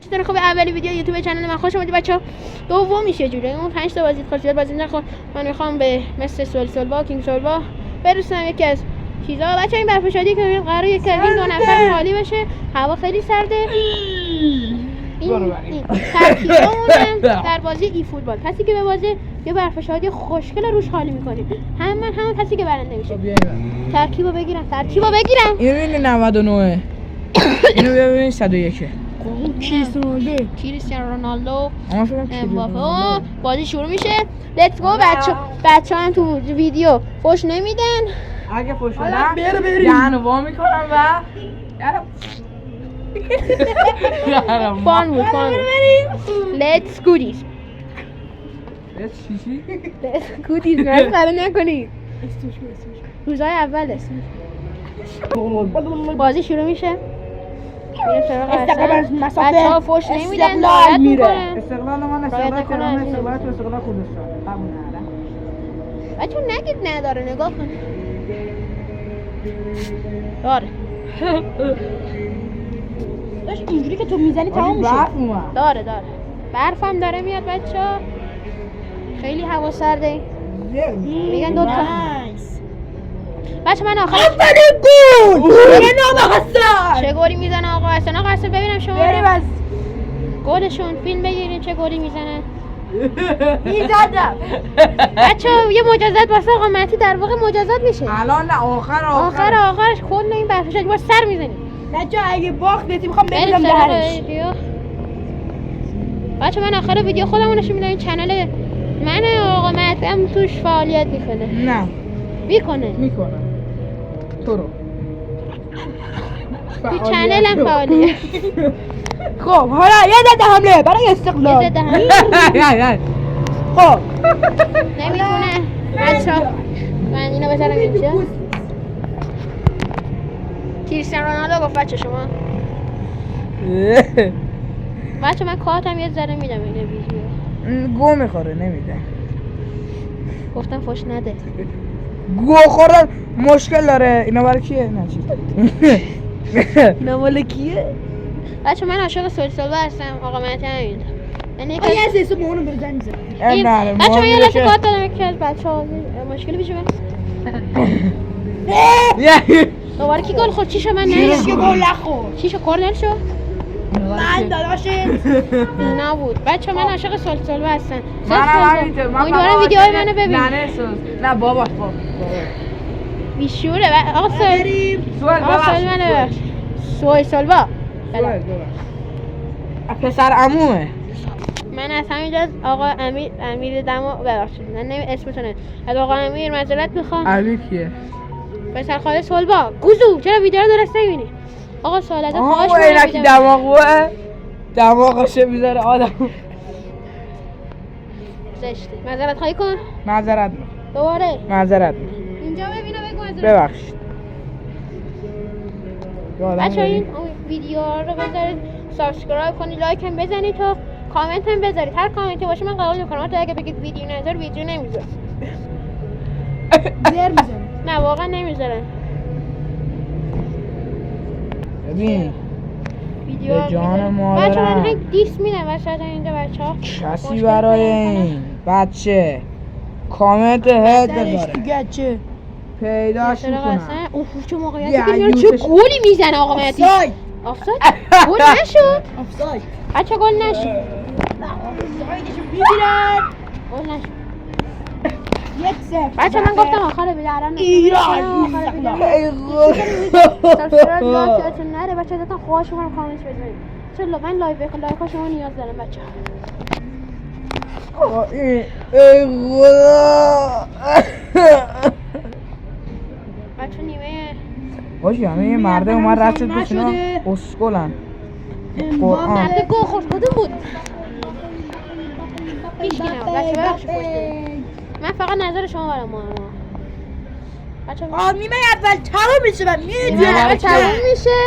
چطور خوبه؟ اولی ویدیو یوتیوب کانال من خوش اومدید بچه‌ها. دومیشه جوری اون 5 تا بازی خاصیت بازی نخوام. من میخوام به مثل سولبا کینگ سولبا برسونم یکی از چیزا. بچه‌ها این برف شادی که ببینید قراره یک از این دو نفر خالی بشه. هوا خیلی سرده. این ترکیبمون در بازی ای فوتبال کسی که به بازی یه برف شادی خوشگل روش حالی می‌کنیم. همون کسی که برنده میشه. ترکیبو بگیرم. این 99 اینو ببین 101 کریستیانو رونالدو امباپه. بازی شروع میشه. لیتس گو بچه‌ها هم تو ویدیو فوش نمیدن. اگه فوش بدن دهنو وا میکنم و فان بود. لیتس گودیز مسخره نکنید. روزهای اول بازی شروع میشه. بچه‌ها فوش نمیدن. رعایت میکنن. استقلال من استقلال تهران استقلال تو استقلال خوزستان قبول ندارم. بچه‌ها نگید نداره نگاه کن. داره. داشت اینجوری که تو میزنی تمام میشه. داره. برفم داره میاد بچه‌ها. خیلی هوا سرده. میگن دو تا. بچه من آخر گل نام حسن چه گلی میزنه آقا حسن؟ آقا حسن ببینم شما بریم از گلشون فیلم بگیرین چه گلی میزنه. میزدم بچه یه مجازات واسه آقا مهدی در واقع مجازات میشه الان. نه آخرش کل این برفشت با سر میزنی. بچه اگه باختیم میخوام ببینم دهنش. بچه من آخر ویدیو خودمو نشون میدم. این چنل من آقا مهدی هم توش فعالیت میکنه. نه میکنه تو رو تو چنل هم فعالیت. خب حالا یه ضد حمله برای استقلال. یه ضد حمله خب نمیتونه بچه‌ها. من اینو بذارم اینجا. کریستیانو رونالدو گفت بچه شما بچه من کارتم یه ذره میدم این ویدیو. گو میخوره نمیده. گفتم فوش نده. گو خوردن مشکل داره. اینا برای کیه؟ نه چیز نه مال کیه؟ بچه من عاشق سولبا هستم. آقا مهدی همین. یعنی یه اساس مونو بزن میزنه. بچه من یه لحظه کارت دادم یکی از بچه‌ها مشکلی پیش اومد. دوباره کی گل خورد؟ چی شد؟ من نمیدونم. کی گل نخورد؟ چی شد؟ کورنر شد؟ من داداشت نبود. بچه من عاشق سولبا هستم. امیدوارم ویدیوهای منو ببین. نه بابا بیشوره. آقا سولبا پسر عمومه. من از همینجا از آقا امیر دمو ببخشید من اسمتون از آقا امیر معذرت میخوام. امیر کیه؟ پسر خاله سولبا گوزو چرا ویدیو رو درست نمیبینی؟ آقا سوالات خواهش می‌کنم اینکی دماغه دماغشه میذاره آدم زشته. معذرت خواهی کن. معذرت دوباره معذرت اینجا ببینم بگو معذرت. ببخشید بچه‌ها این ویدیو رو بذارید سابسکرایب کنید لایک هم بزنید تا کامنت هم بذارید. هر کامنتی باشه من قبول می‌کنم. حتی اگه بگید ویدیو نذار ویدیو نمیذارم. زر می‌زنم. نه واقعا نمیذارم. ببین ویدیو جان مادرم بچه‌ها من دیس میدم واسه اینجا بچه‌ها. کسی برای این بچه کامنت هد بذاره پیداش میکنم. اوف چه موقعیتی که چه گلی میزنه آقا مهدی. آفساید گل نشد. آفساید بچه گل نشد. آفسایدشو میگیرن. گل نشد. 1-0 بچه من گفتم آخر بیدارم ایران. سابسکرایب یادتون نره بچه ازتون خواهش میکنم کامنت بزنید. چرا من لایو ها شما نیاز دارم بچه. ای خدا بچه نیمه باشی همه یه مرده اومد رد شد بس اینا اسکلن قرآن مرده گو خورد کدوم بود؟ هیچ کی نبود بچه ببخشید پشت من فقط نظر شما برام مهمه بچه نیمه اول تموم میشه و نیمه تموم میشه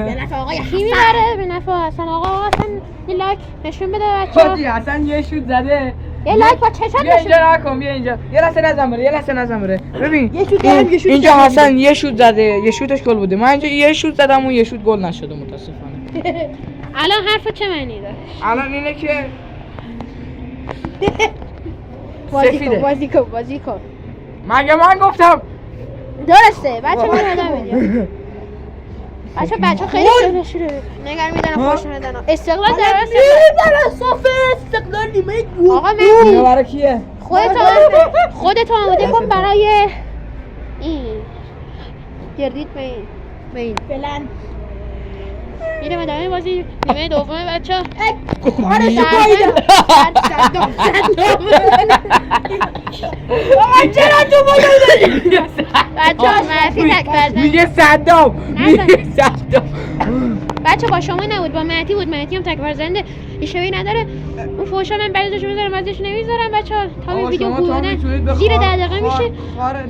به نفع آقای کی میبره؟ به نفع حسن. آقا حسن یه لایک نشون بده بچه. حسن یه شوت زده. یه لایک با چشم بیا اینجا نکن. بیا اینجا یه لحظه نزن بره ببین اینجا حسن یه شوت زده. یه شوتش گل بوده. من اینجا یه شوت زدم و یه شوت گل نشده متاسفانه. الان حرف چه معنی داره؟ الان اینه که بازی کن مگه من گفتم درسته بچه من آدم میدیم بچه خیلی شده نگر میدنم خوش میدنم استقلال در استقلال نیمه گو. آقا اینو مهدی برای کیه؟ خودتو آماده کن برای این گردید به این فعلا میرم ادامه بازی نیمه دومه بچه کارش گاییدم صدام بابا چرا تو بالا داری؟ بچه مهدی تک برزن میگه صدام بچه با شما نبود با مهدی بود مهدی هم تک برزنده ایشوی نداره اون فوشا من بعضیش میذارم بعضیش نمیذارم بچه تا این ویدیو بودن زیر 10 دقیقه میشه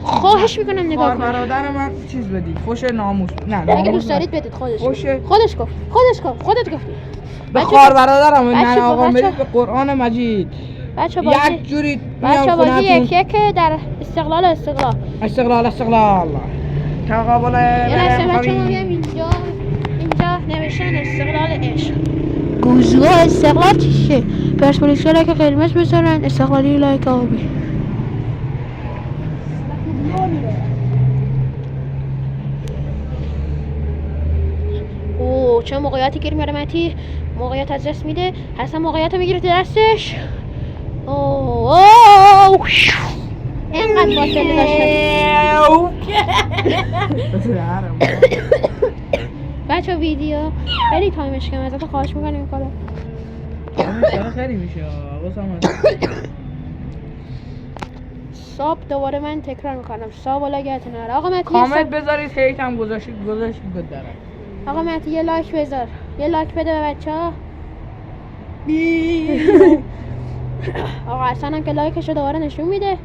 خواهش میکنم نگاه کنم برادر من چیز بدید فوش ناموس نه اگه ناموس دوست نه. دارید بدید خودش فوش خودت گفتی به بچه خوار برادرم بچه نه آقا بچه. برید به قرآن مجید بچه بازی یک جوری بچه میام بازی خونتون یک در استقلال استقلال تقابل یه لحظه بچه ما میگم اینجا نوشتن استقلال عشق گوزگاه استقلال چیشه پرسپولیس لایک قرمز بذارن استقلالی لایک آبی اوه چه موقعیتی گیر میاره مهدی موقعیت از دست میده حسن موقعیت رو میگیره دستش اوه اینقدر فاصله داشته بچه ویدیو خیلی تایمش کم ازت خواهش میکنم این کارو خیلی میشه ساب دوباره من تکرار میکنم ساب و لگت نره آقا مهدی کامنت بذارید هیت هم گذاشتید بدارم آقا مهدی یه لایک بذار یه لایک بده به بچه ها آقا حسن هم که لایکشو دوباره نشون میده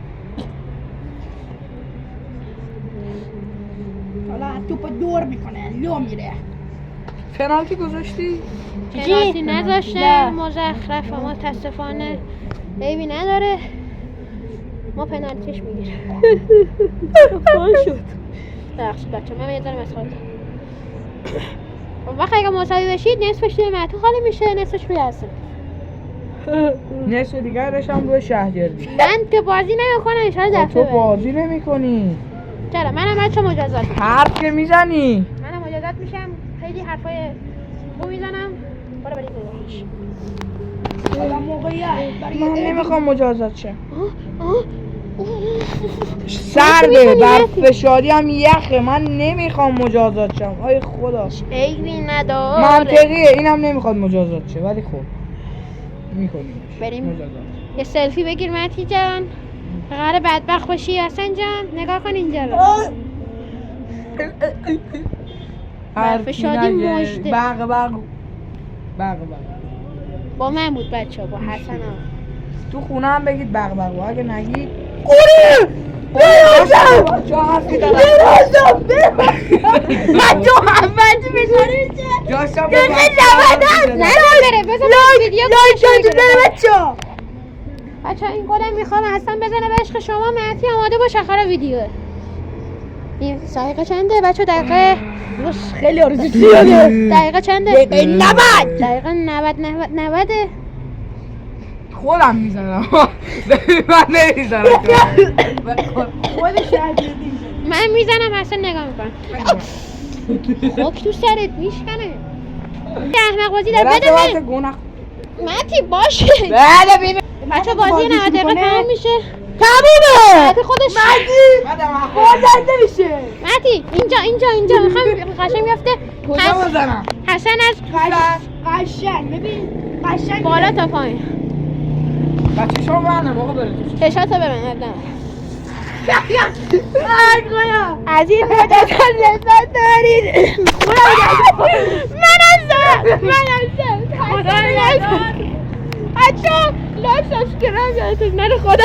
حالا توپ دور میکنه لو میره پنالتی گذاشتی؟ پنالتی نذاشته مزخرف و متاسفانه عیبی نداره ما پنالتیش میگیریم بخشید بچه من یه ذره مسخره وقتی اگه مساوی بشید نصفش توی مهدی خالی میشه نصفش روی حسن نصف دیگرش هم روی شهرگردی من که بازی نمیکنم ان شاءالله دفعه تو بعد. بازی نمی کنی چرا منم بچه مجازات میشم حرف که میزنی منم مجازات میشم خیلی حرفای خوب میزنم برو بریم ببینیش حالا موقعیت من نمیخوام مجازات شم آه. سرده برف شادی هم یخه من نمیخوام مجازات شم آی خدا عیبی نداره منطقیه اینم نمیخواد مجازات شه ولی خب میکنیم بریم. مجازات یه سلفی بگیر مهدی جان قراره بدبخت باشی حسن جان نگاه کن اینجا رو برف شادی مژده. بق با من بود بچه با حسن هم تو خونه هم بگید بق اگه نگید چه حرفی دارم من تو اول بذاری جاشم نه بره بذار ویدیو بچه این گلم میخوام حسن بزنه به عشق شما مهدی آماده باش آخر ویدیو این دقیقه چنده بچه دقیقه خیلی آرزو زیاده دقیقه چنده دقیقه 90 دقیقه 90 خودم میزنم من نمیزنم خودش شهرگردی من میزنم حسن نگاه میکنم خاک تو سرت میشکنه احمق بازی در بده من مهدی باشه بله ببین بچه بازی 90 دقیقه تمام میشه تمومه مهدی خودش بازنده میشه مهدی اینجا میخوام قشنگ بیفته کجا بزنم حسن از قشنگ ببین قشنگ بالا تا پایین بچه شما برنم آقا بره چشاتو ببن ابدا خدا از این مدت لذت دارید من هستم خدا بچه لایک سابسکرایب یادتون نره خدا